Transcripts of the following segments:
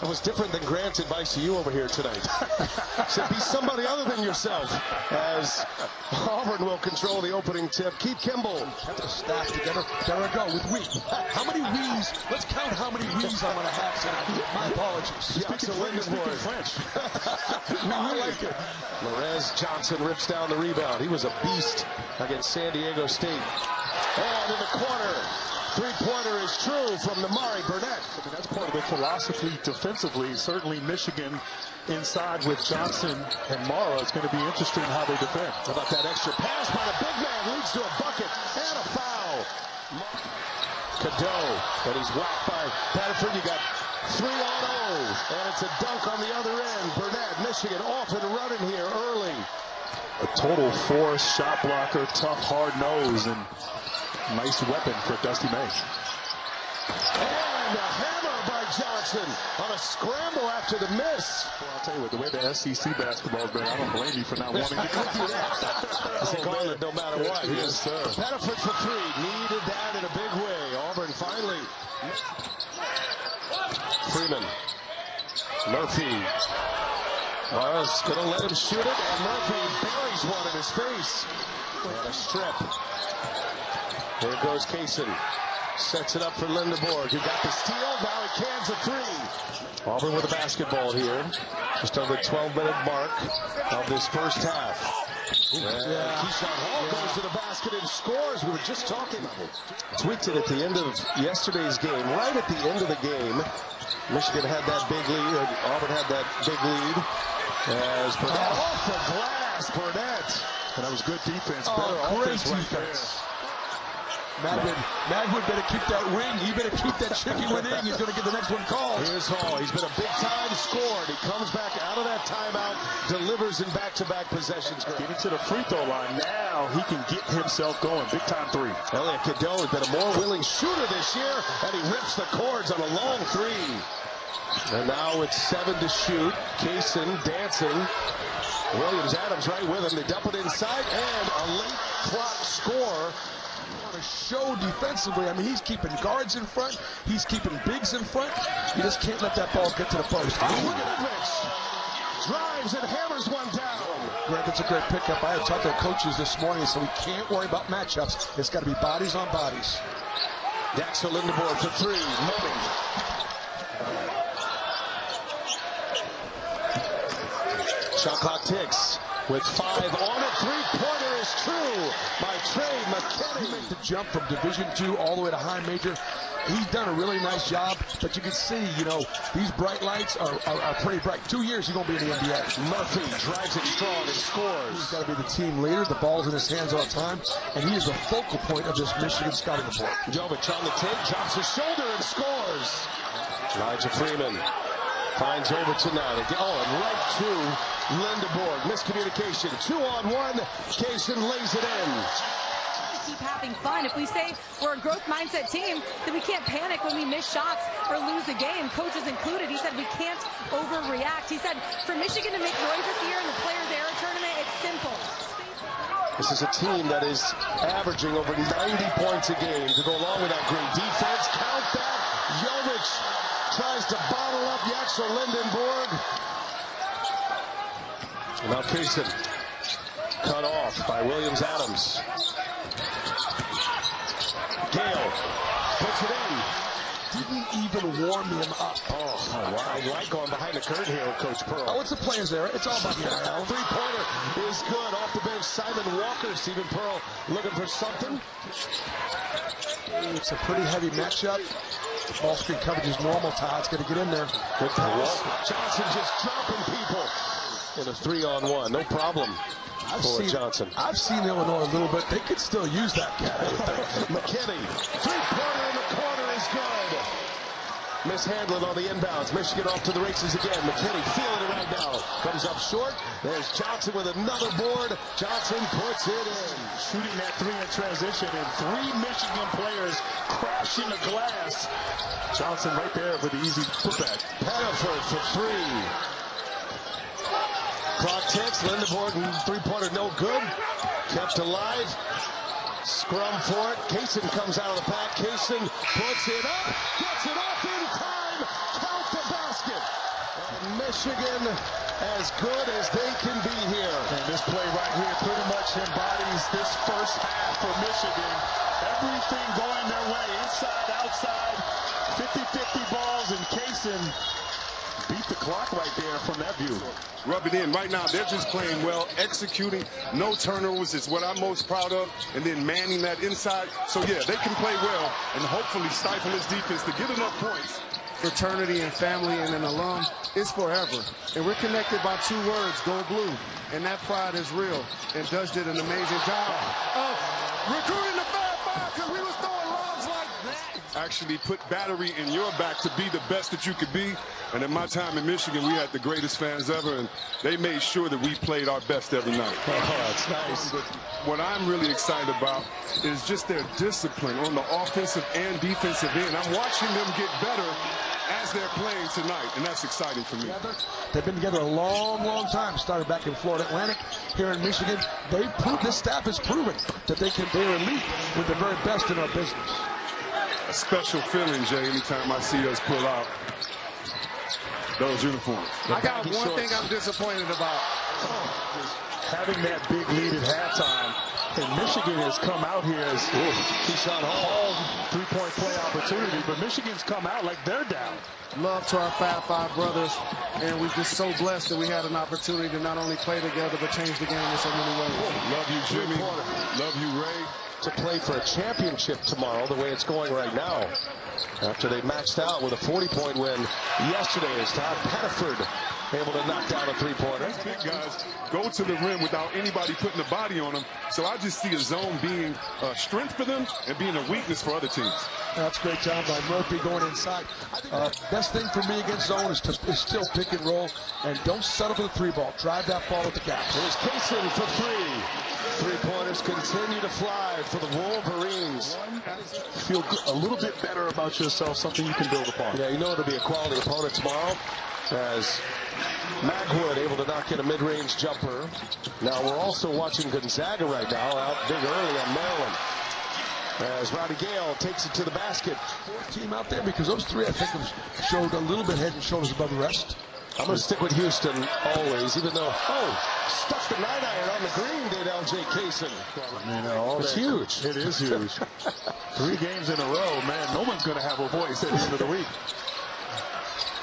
That was different than Grant's advice to you over here tonight. Said be somebody other than yourself, as Auburn will control the opening tip. Keith Kimball. Kept the staff together. There we go with we. How many we's? Let's count how many we's I'm going to have tonight. My apologies. Speaking French. I like it. Lorez Johnson rips down the rebound. He was a beast against San Diego State. And in the corner, three-pointer is true from Namari Burnett. I mean, that's part of the philosophy defensively. Certainly Michigan inside with Johnson and Mara. It's going to be interesting how they defend. How about that extra pass by the big man? Leads to a bucket and a foul. Cadeau, but he's whacked by Patterson. You got 3-on-0, and it's a dunk on the other end. Burnett, Michigan off and running here early. A total force, shot blocker, tough, hard nose, and nice weapon for Dusty May. And a hammer by Johnson on a scramble after the miss. Well, I'll tell you what, the way the SEC basketball has been, I don't blame you for not wanting to do that. It's a gauntlet no matter what. Yes, sir. Patterson for three. Needed that in a big way. Auburn finally. Freeman. Murphy. Was going to let him shoot it, and Murphy buries one in his face. And a strip. There goes Kaysen. Sets it up for Lindenborg, who got the steal. Now he cans a three. Auburn with a basketball here. Just over the 12-minute mark of this first half. Keyshawn Hall goes to the basket and scores. We were just talking. Tweaked it at the end of yesterday's game. Right at the end of the game, Michigan had that big lead. Auburn had that big lead. As Burnett off the glass, Burnett. And that was good defense. Better offense great right defense. Magwood better keep that wing. He better keep that chicken wing. He's going to get the next one called. Here's Hall. He's been a big-time scorer. He comes back out of that timeout, delivers in back-to-back possessions. Getting to the free throw line. Now he can get himself going. Big-time three. Elliot Cadeau has been a more willing shooter this year, and he rips the cords on a long three. And now it's 7 to shoot. Kaysen dancing. Williams Adams right with him. They dump it inside, and a late clock score. Show defensively. I mean, he's keeping guards in front. He's keeping bigs in front. You just can't let that ball get to the post. Rich drives and hammers one down. Greg, it's a great pickup. I had talked to the coaches this morning, so we can't worry about matchups. It's got to be bodies on bodies. Daxter Lindenborg for three. Moving. Shot clock ticks. With 5 on it, three-pointer is true by Trey McKinney. He made the jump from Division II all the way to high major. He's done a really nice job, but you can see, you know, these bright lights are pretty bright. 2 years, he's going to be in the NBA. Murphy drives it strong and scores. He's got to be the team leader. The ball's in his hands all the time, and he is the focal point of this Michigan scouting report. Jovic on the take, drops his shoulder and scores. Elijah Freeman finds Overton now. And right to Lindenborg. Miscommunication. 2-on-1. Kaysen lays it in. Keep having fun. If we say we're a growth mindset team, then we can't panic when we miss shots or lose a game. Coaches included. He said we can't overreact. He said for Michigan to make noise this year in the Players Era tournament, it's simple. This is a team that is averaging over 90 points a game. To go along with that great defense, count that. Jovic tries to bottle up Yaxel Lindenborg. And now Kaysen cut off by Williams Adams. Gale puts it in. Didn't even warm him up. Oh, wow. I like going behind the curtain here with Coach Pearl. Oh, it's the Players Era. It's all about the NIL. Three-pointer is good. Off the bench, Simon Walker. Stephen Pearl looking for something. It's a pretty heavy matchup. Ball screen coverage is normal. Todd's going to get in there. Good pass. Johnson just dropping people. In a 3-on-1. No problem for Johnson. I've seen Illinois a little bit. They could still use that guy. McKinney. Three-pointer in the corner is good. Mishandling on the inbounds. Michigan off to the races again. McKinney feeling it right now. Comes up short. There's Johnson with another board. Johnson puts it in. Shooting that three in transition, and 3 Michigan players crashing the glass. Johnson right there for the easy putback. Pettiford for three. Clock ticks. Lindenborg, three-pointer no good. Kept alive. Scrum for it. Kaysen comes out of the pack. Kaysen puts it up. Gets it off in time. Count the basket. Michigan as good as they can be here. And this play right here pretty much embodies this first half for Michigan. Everything going their way, inside, outside, 50-50 balls, and Kaysen beat the clock right there from that view. Rub it in. Right now, they're just playing well, executing. No turnovers is what I'm most proud of. And then manning that inside. So, yeah, they can play well and hopefully stifle his defense to get enough points. Fraternity and family and an alum is forever. And we're connected by two words, go blue. And that pride is real. And Dutch did an amazing job of recruiting the Fab Five because we was throwing lobs like that. Actually put battery in your back to be the best that you could be. And in my time in Michigan, we had the greatest fans ever, and they made sure that we played our best every night. Oh, that's nice. What I'm really excited about is just their discipline on the offensive and defensive end. I'm watching them get better as they're playing tonight, and that's exciting for me. They've been together a long, long time. Started back in Florida Atlantic, here in Michigan. This staff has proven that they're elite with the very best in our business. A special feeling, Jay, anytime I see us pull out those uniforms. I got one thing I'm disappointed about. Having that big lead at halftime, and Michigan has come out here as Keyshawn Hall three-point play opportunity, but Michigan's come out like they're down. Love to our Fab Five brothers, and we're just so blessed that we had an opportunity to not only play together, but change the game in so many ways. Love you, Jimmy. Love you, Ray. To play for a championship tomorrow, the way it's going right now. After they maxed out with a 40-point win yesterday, as Todd Pettiford able to knock down a three-pointer. Big guys go to the rim without anybody putting a body on them. So I just see a zone being a strength for them and being a weakness for other teams. That's a great job by Murphy going inside. Best thing for me against zone is still pick and roll, and don't settle for the three ball. Drive that ball at the gap. Here's Kaysen for three. Three-pointers continue to fly for the Wolverines. Feel a little bit better about yourself, something you can build upon. Yeah, you know it'll be a quality opponent tomorrow, as Magwood able to knock in a mid-range jumper. Now we're also watching Gonzaga right now, out big early on Maryland, as Roddy Gale takes it to the basket. Team out there, because those three, I think, have showed a little bit head and shoulders above the rest. I'm going to stick with Houston always, even though, stuck the 9-iron on the green, did L.J. Kaysen. It's huge. It is huge. 3 games in a row, man. No one's going to have a voice at the end of the week.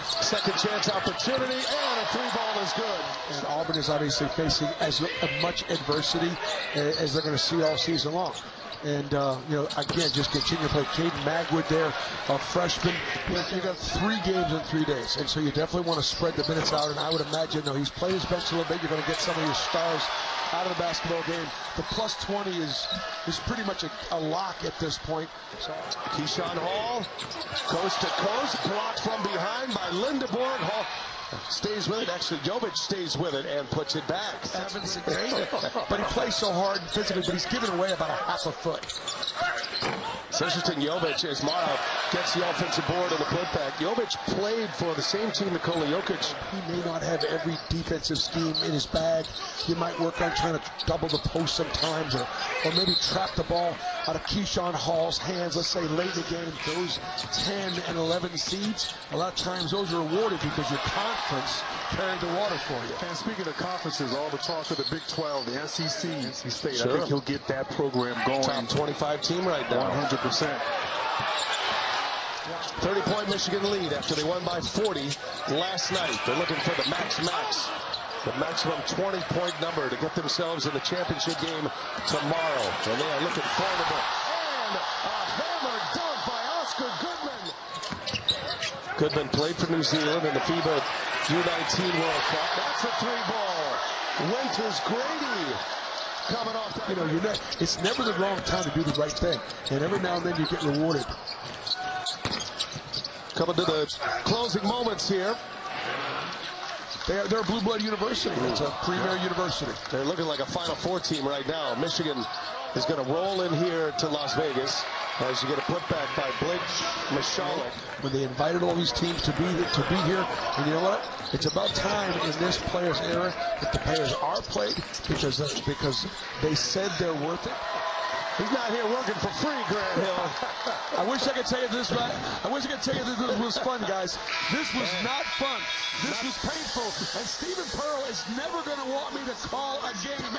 Second chance opportunity, and a three-ball is good. And Auburn is obviously facing as much adversity as they're going to see all season long. And, again, just continue to play. Caden Magwood there, a freshman. You got 3 games in 3 days. And so you definitely want to spread the minutes out. And I would imagine, he's played his bench a little bit. You're going to get some of your stars out of the basketball game. The plus 20 is pretty much a lock at this point. So, Keyshawn Hall, coast to coast, blocked from behind by Lindeborg. Hall stays with it. Actually, Jovic stays with it and puts it back. 7-6-8. But he plays so hard physically, but he's giving away about a half a foot. It's interesting, Jovic, as Mara gets the offensive board and the putback. Jovic played for the same team Nikola Jokic. He may not have every defensive scheme in his bag. He might work on trying to double the post sometimes, or maybe trap the ball out of Keyshawn Hall's hands, let's say late in the game. Those 10 and 11 seeds, a lot of times those are rewarded because your conference carried the water for you. And speaking of conferences, all the talk of the Big 12, the SEC, NC State, sure. I think he'll get that program going. Top 25 team right now. 100%. 30-point Michigan lead after they won by 40 last night. They're looking for the max. The maximum 20-point number to get themselves in the championship game tomorrow. And they are looking formidable. And a hammer dunk by Oscar Goodman. Goodman played for New Zealand in the FIBA U19 World Cup. That's a 3-ball. Winters Grady coming off. It's never the wrong time to do the right thing. And every now and then you get rewarded. Coming to the closing moments here. They're a blue blood university. It's a premier university. They're looking like a Final Four team right now. Michigan is going to roll in here to Las Vegas as you get a putback by Blake Michalek. When they invited all these teams to be here, and you know what? It's about time in this players' era that the players are played because they said they're worth it. He's not here working for free, Grant Hill. I wish I could tell you this was fun, guys. This was not fun. This is painful, and Stephen Pearl is never going to want me to call a game